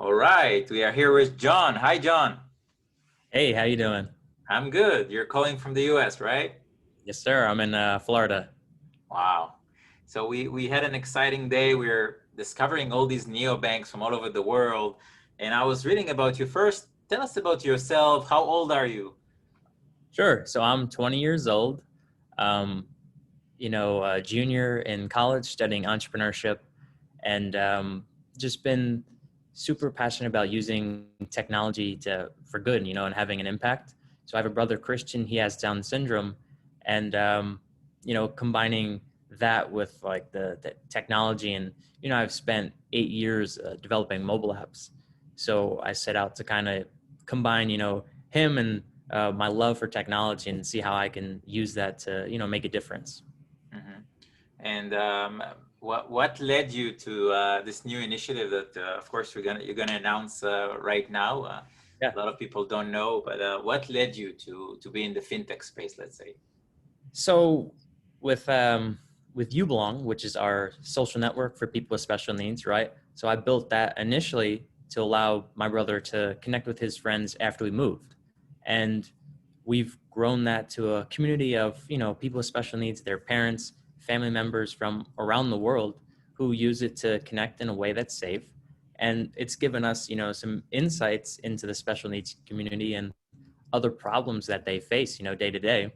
All right, we are here with John. Hi, John. Hey, how you doing? I'm good. You're calling from the US, right? Yes, sir. I'm in Florida. Wow. So we had an exciting day. We're discovering all these neobanks from all over the world. And I was reading about you. First, tell us about yourself. How old are you? Sure. So I'm 20 years old. Um, junior in college, studying entrepreneurship, and just been super passionate about using technology to for good. And having an impact. So I have a brother, Christian. He has Down syndrome, and combining that with like the technology, and I've spent 8 years developing mobile apps. So I set out to kind of combine, him and my love for technology and see how I can use that to, make a difference. Hmm. And what led you to this new initiative that, of course, you're gonna announce right now? Yeah. A lot of people don't know, but what led you to be in the fintech space, let's say? So with You Belong, which is our social network for people with special needs, right? So I built that initially to allow my brother to connect with his friends after we moved. And we've grown that to a community of, people with special needs, their parents, family members from around the world who use it to connect in a way that's safe. And it's given us, some insights into the special needs community and other problems that they face, day to day.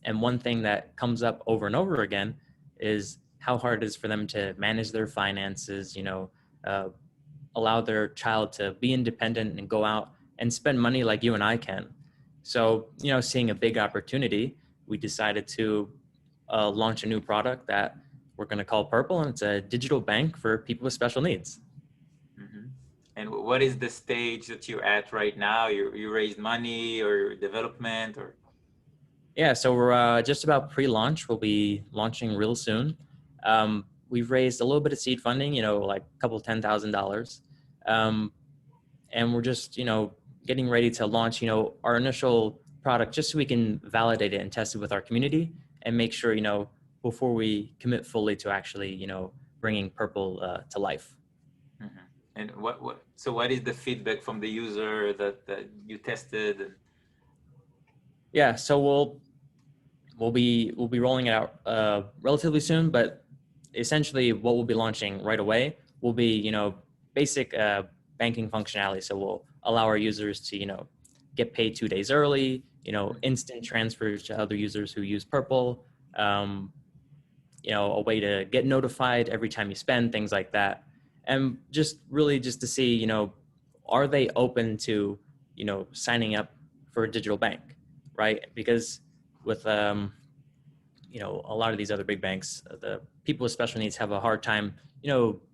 And one thing that comes up over and over again is how hard it is for them to manage their finances, uh, allow their child to be independent and go out and spend money like you and I can. So, seeing a big opportunity, we decided to launch a new product that we're going to call Purple, and it's a digital bank for people with special needs. Hmm. And what is the stage that you're at right now? You raised money or development or? Yeah, so we're just about pre-launch. We'll be launching real soon. We've raised a little bit of seed funding, like a couple $10,000, and we're just, getting ready to launch, our initial product, just so we can validate it and test it with our community and make sure, before we commit fully to actually, bringing Purple to life. Mhm. And so what is the feedback from the user that you tested? Yeah, so we'll be rolling it out relatively soon, but essentially what we'll be launching right away will be, basic banking functionality. So we'll allow our users to, get paid 2 days early, instant transfers to other users who use Purple, um, a way to get notified every time you spend, things like that. And just really just to see, are they open to, signing up for a digital bank, right? Because with a lot of these other big banks, the people with special needs have a hard time,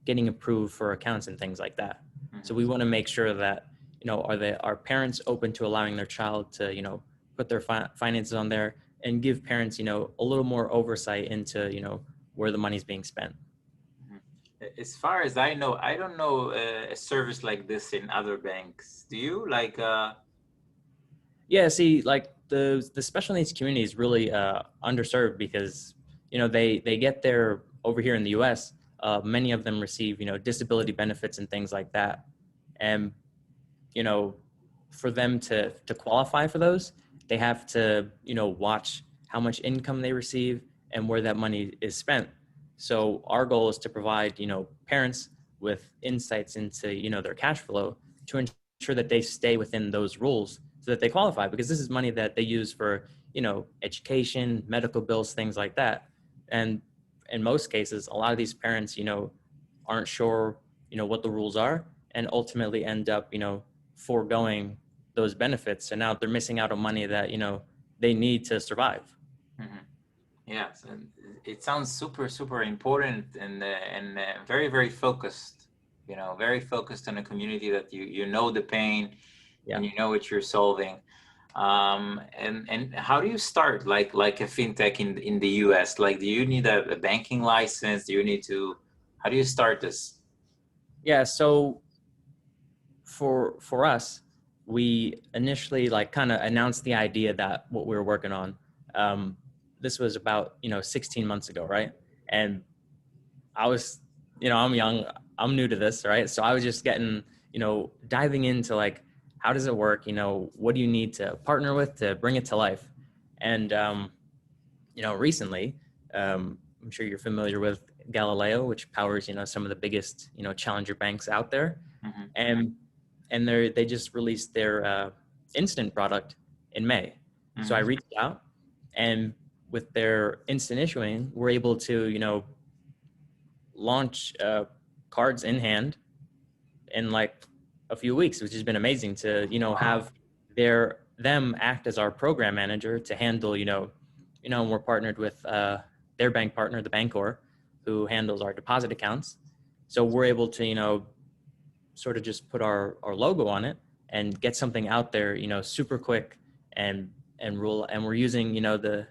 getting approved for accounts and things like that. So we Mhm. want to make sure that, are parents open to allowing their child to, put their finances on there and give parents, a little more oversight into, where the money's being spent. Mhm. As far as I know, I don't know a service like this in other banks. Do you? Like, Yeah, see, like the special needs community is really underserved because they get there over here in the U.S. Many of them receive disability benefits and things like that, and you know for them to qualify for those, they have to watch how much income they receive and where that money is spent. So our goal is to provide parents with insights into their cash flow to ensure that they stay within those rules so that they qualify, because this is money that they use for education, medical bills, things like that. And in most cases, a lot of these parents aren't sure what the rules are, and ultimately end up foregoing those benefits, and now they're missing out on money that they need to survive. mhm. Yes, and it sounds super, super important and very, very focused. Very focused on a community that you know the pain Yeah. and you know what you're solving. And how do you start like a fintech in the US? Like, do you need a banking license? Do you need to? How do you start this? Yeah, so for us, we initially like kind of announced the idea that what we were working on, um, this was about 16 months ago, right? And I was, I'm young, I'm new to this, right? So I was just getting diving into like, how does it work? What do you need to partner with to bring it to life? And recently, I'm sure you're familiar with Galileo, which powers some of the biggest challenger banks out there, Hmm. and they just released their instant product in May. So I Hmm. reached out, and with their instant issuing, we're able to launch cards in hand in like a few weeks, which has been amazing to Wow. have them act as our program manager to handle and we're partnered with their bank partner, the Bancor, who handles our deposit accounts. So we're able to sort of just put our logo on it and get something out there super quick and rule. And we're using the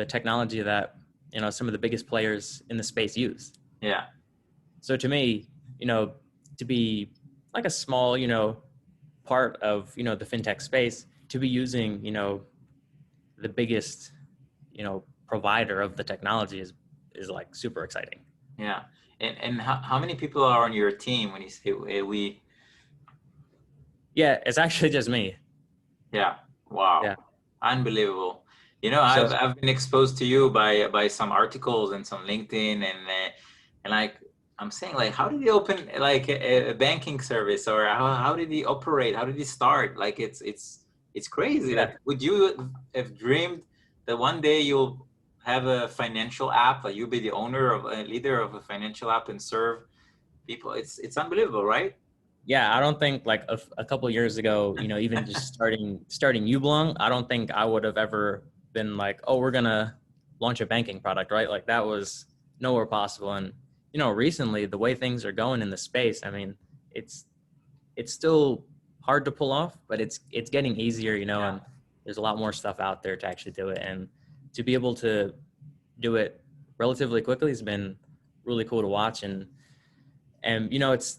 technology that some of the biggest players in the space use. Yeah. So to me, to be like a small, part of, the fintech space, to be using, the biggest, provider of the technology is like super exciting. Yeah. And how many people are on your team when you say we? Yeah, it's actually just me. Yeah. Wow. Yeah. Unbelievable. So I've been exposed to you by some articles and some LinkedIn and like I'm saying like how did he open like a banking service or how did he operate? How did he start? Like it's crazy. yeah. Like would you have dreamed that one day you'll have a financial app, like you'll be the owner of a leader of a financial app and serve people? It's unbelievable, right? Yeah, I don't think like a couple years ago, even just starting Ublong, I don't think I would have ever been like, oh, we're gonna launch a banking product, right? Like that was nowhere possible. And recently the way things are going in the space, I mean, it's it's still hard to pull off, but it's getting easier, Yeah. and there's a lot more stuff out there to actually do it. And to be able to do it relatively quickly has been really cool to watch. And it's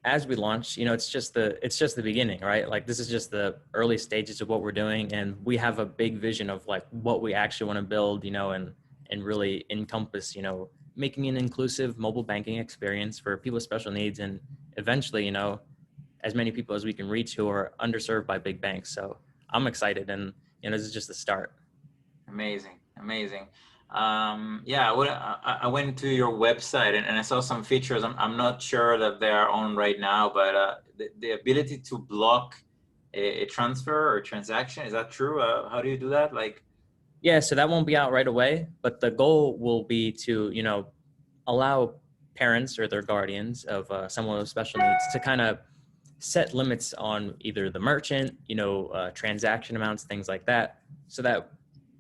as we launch, it's just the beginning, right? Like this is just the early stages of what we're doing, and we have a big vision of like what we actually want to build, and really encompass, making an inclusive mobile banking experience for people with special needs, and eventually, as many people as we can reach who are underserved by big banks. So I'm excited, and this is just the start. Amazing, amazing. Yeah, I went to your website and I saw some features. I'm not sure that they are on right now, but the ability to block a transfer or transaction, is that true? How do you do that? Like, Yeah, so that won't be out right away, but the goal will be to allow parents or their guardians of someone with special needs to kind of set limits on either the merchant, transaction amounts, things like that. So that,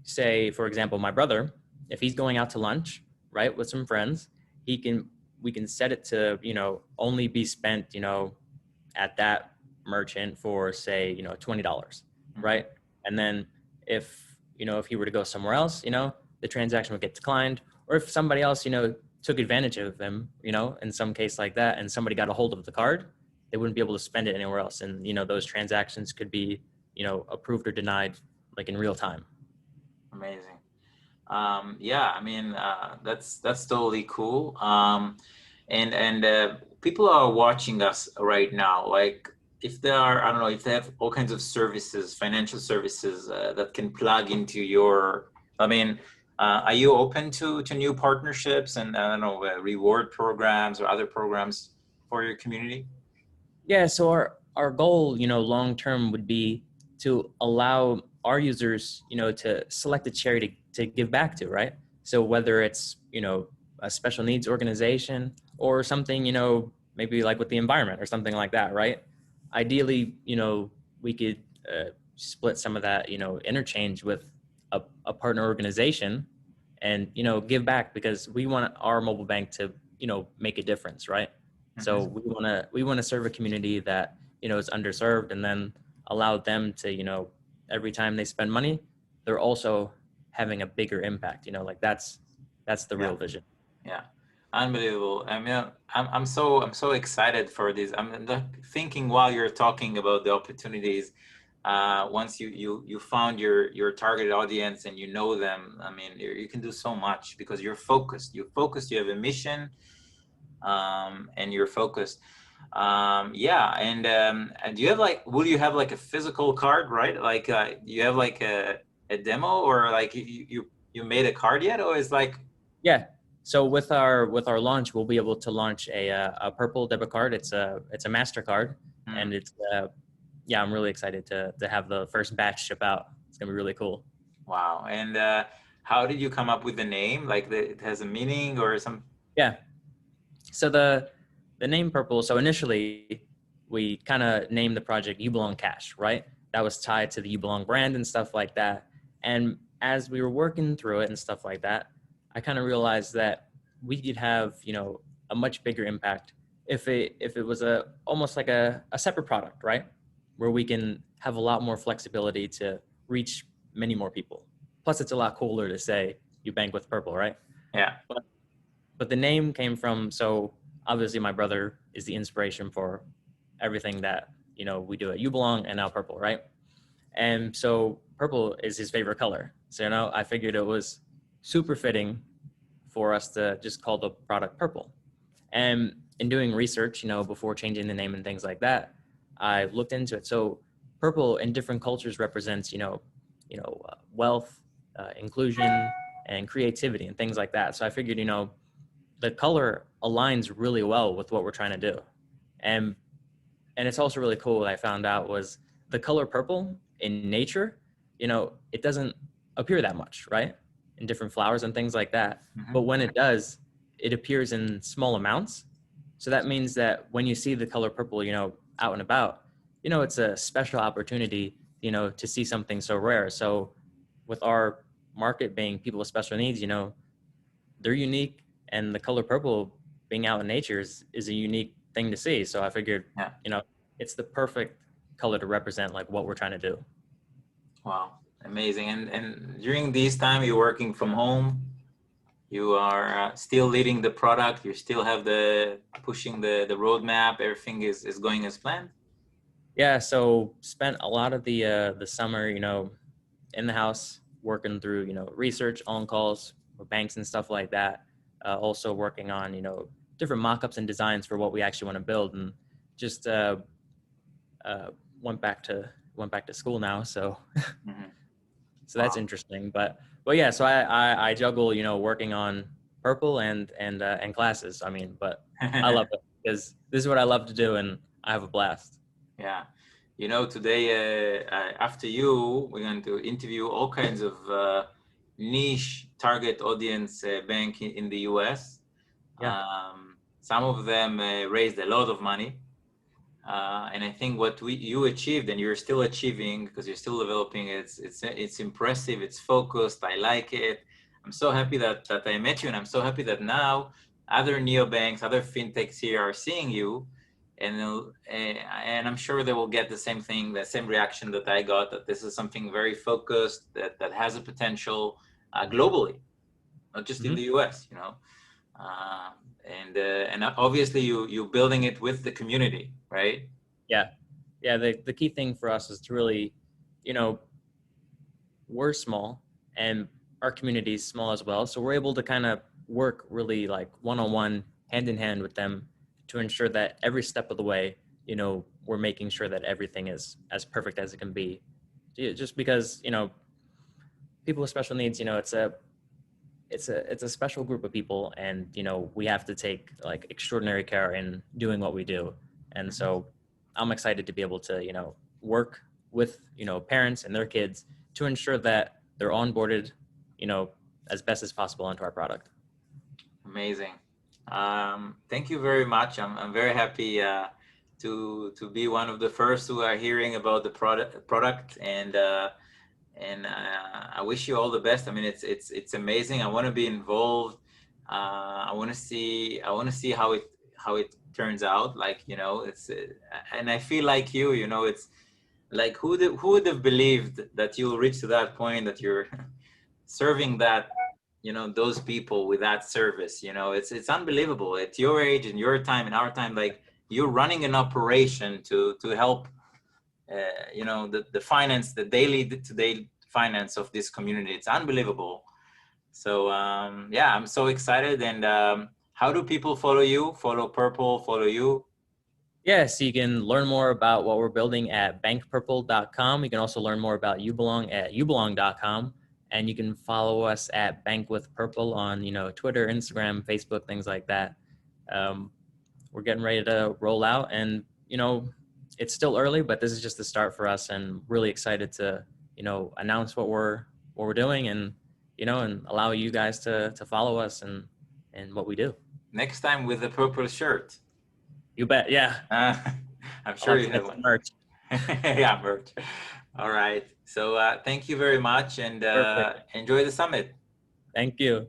say, for example, my brother, if he's going out to lunch, right, with some friends, we can set it to, only be spent, at that merchant for, say, $20, mhm, right? And then if he were to go somewhere else, the transaction would get declined. Or if somebody else, took advantage of him, in some case like that, and somebody got a hold of the card, they wouldn't be able to spend it anywhere else. And, those transactions could be, approved or denied like in real time. amazing. Yeah, I mean, that's totally cool. And people are watching us right now. Like, if there are, I don't know, if they have all kinds of services, financial services that can plug into your. I mean, are you open to new partnerships and I don't know, reward programs or other programs for your community? Yeah, so our goal, long term would be to allow our users, to select a charity to give back to, right? So whether it's, a special needs organization or something, maybe like with the environment or something like that, right? Ideally, we could split some of that, interchange with a partner organization and, give back because we want our mobile bank to, make a difference, right? So Hmm. we want to serve a community that is underserved, and then allow them to every time they spend money, they're also having a bigger impact. Like that's the Yeah. real vision. Yeah, unbelievable. I mean, I'm so excited for this. I'm thinking while you're talking about the opportunities. Once you found your target audience and you know them, I mean, you can do so much because you're focused. You're focused. You have a mission, and you're focused. Yeah, and do you have like, will you have like a physical card, right? Like, you have like a demo, or like you made a card yet, or is like, Yeah. So with our launch, we'll be able to launch a purple debit card. It's a Mastercard, hmm, and it's yeah, I'm really excited to have the first batch ship out. It's gonna be really cool. wow. And how did you come up with the name? Like, it has a meaning or some? Yeah. So the name purple. So initially, we kind of named the project "You Belong Cash," right? That was tied to the You Belong brand and stuff like that. And as we were working through it and stuff like that, I kind of realized that we could have, a much bigger impact if it was a almost like a separate product, right? Where we can have a lot more flexibility to reach many more people. Plus, it's a lot cooler to say you bank with purple, right? Yeah. But but the name came from, so obviously my brother is the inspiration for everything that we do at You Belong and now Purple, right? And so purple is his favorite color. So I figured it was super fitting for us to just call the product Purple. And in doing research, before changing the name and things like that, I looked into it. So purple in different cultures represents, wealth, inclusion, and creativity and things like that. So I figured, the color aligns really well with what we're trying to do. And and it's also really cool what I found out was the color purple in nature, it doesn't appear that much, right? In different flowers and things like that. Hmm. But when it does, it appears in small amounts. So that means that when you see the color purple, out and about, it's a special opportunity, to see something so rare. So with our market being people with special needs, they're unique, and the color purple being out in nature is a unique thing to see. So I figured, Yeah. you know, it's the perfect color to represent like what we're trying to do. Wow. Amazing. And during this time, you're working from home. You are still leading the product. You still have the pushing the roadmap. Everything is going as planned. Yeah, so spent a lot of the summer, in the house working through, research on calls for banks and stuff like that. Also working on, different mock-ups and designs for what we actually want to build, and just uh, went back to school now. So Hmm. so that's Wow. interesting. But yeah, so I juggle, working on purple and classes. I mean, but I love it because this is what I love to do, and I have a blast. Yeah. Today, after you, we're going to interview all kinds of niche target audience bank in the US. Yeah. Some of them raised a lot of money. And I think what you achieved and you're still achieving, because you're still developing, it's impressive. It's focused. I like it. I'm so happy that I met you, and I'm so happy that now other neobanks, other fintechs here are seeing you, and I'm sure they will get the same thing, the same reaction that I got. That this is something very focused that has a potential globally, not just in Hmm. the US. Um, and obviously you building it with the community, right? Yeah. Yeah. The key thing for us is to really, you know, we're small and our community is small as well. So we're able to kind of work really like one on one, hand in hand with them to ensure that every step of the way, we're making sure that everything is as perfect as it can be. Just because, people with special needs, it's a special group of people, and we have to take like extraordinary care in doing what we do. And Mhm. so I'm excited to be able to work with parents and their kids to ensure that they're onboarded you know as best as possible onto our product. Amazing. Thank you very much. I'm very happy to be one of the first who are hearing about the product, and I wish you all the best. I mean, it's amazing. I want to be involved. I want to see how it turns out. Like, it's and I feel like it's like who would have believed that you'll reach to that point that you're serving those people with that service. It's unbelievable at your age and your time and our time. Like, you're running an operation to help the finance, the daily to day finance of this community. It's unbelievable. So yeah, I'm so excited. And how do people follow you, follow Purple, follow you? Yeah, so you can learn more about what we're building at bankpurple.com. You can also learn more about YouBelong at youbelong.com. And you can follow us at Bank with Purple on, Twitter, Instagram, Facebook, things like that. Um, we're getting ready to roll out, and, it's still early, but this is just the start for us, and really excited to, announce what we're doing, and allow you guys to follow us and what we do. Next time with the purple shirt. You bet. Yeah. Uh, I'm I'll sure have you to have get some one. merch. Yeah, merch. All right. So thank you very much and Perfect. enjoy the summit. Thank you.